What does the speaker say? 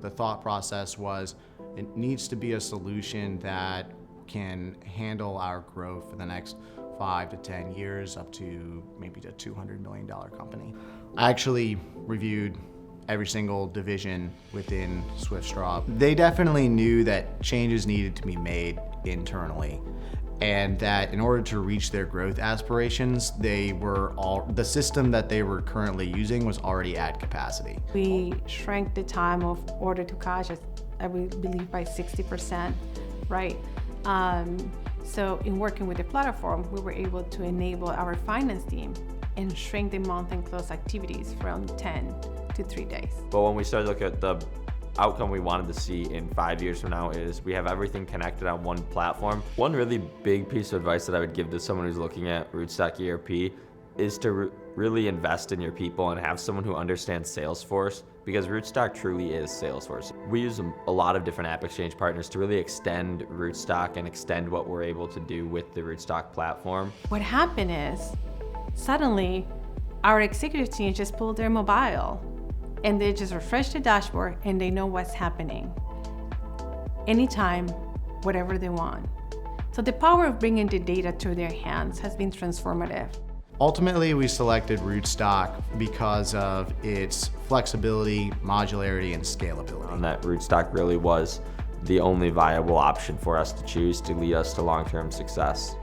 The thought process was it needs to be a solution that can handle our growth for the next 5 to 10 years up to maybe a $200 million company. I actually reviewed every single division within Swiftstraw. They definitely knew that changes needed to be made internally, and that in order to reach their growth aspirations, the system that they were currently using was already at capacity. We shrank the time of order to cash, I believe, by 60%, right? So in working with the platform, we were able to enable our finance team and shrink the month-end close activities from 10 to 3 days. But when we started looking at the outcome we wanted to see in 5 years from now is we have everything connected on one platform. One really big piece of advice that I would give to someone who's looking at Rootstock ERP is to really invest in your people and have someone who understands Salesforce, because Rootstock truly is Salesforce. We use a lot of different app exchange partners to really extend Rootstock and extend what we're able to do with the Rootstock platform. What happened is, suddenly, our executive team just pulled their mobile and they just refresh the dashboard and they know what's happening. Anytime, whatever they want. So the power of bringing the data to their hands has been transformative. Ultimately, we selected Rootstock because of its flexibility, modularity, and scalability. And that Rootstock really was the only viable option for us to choose to lead us to long-term success.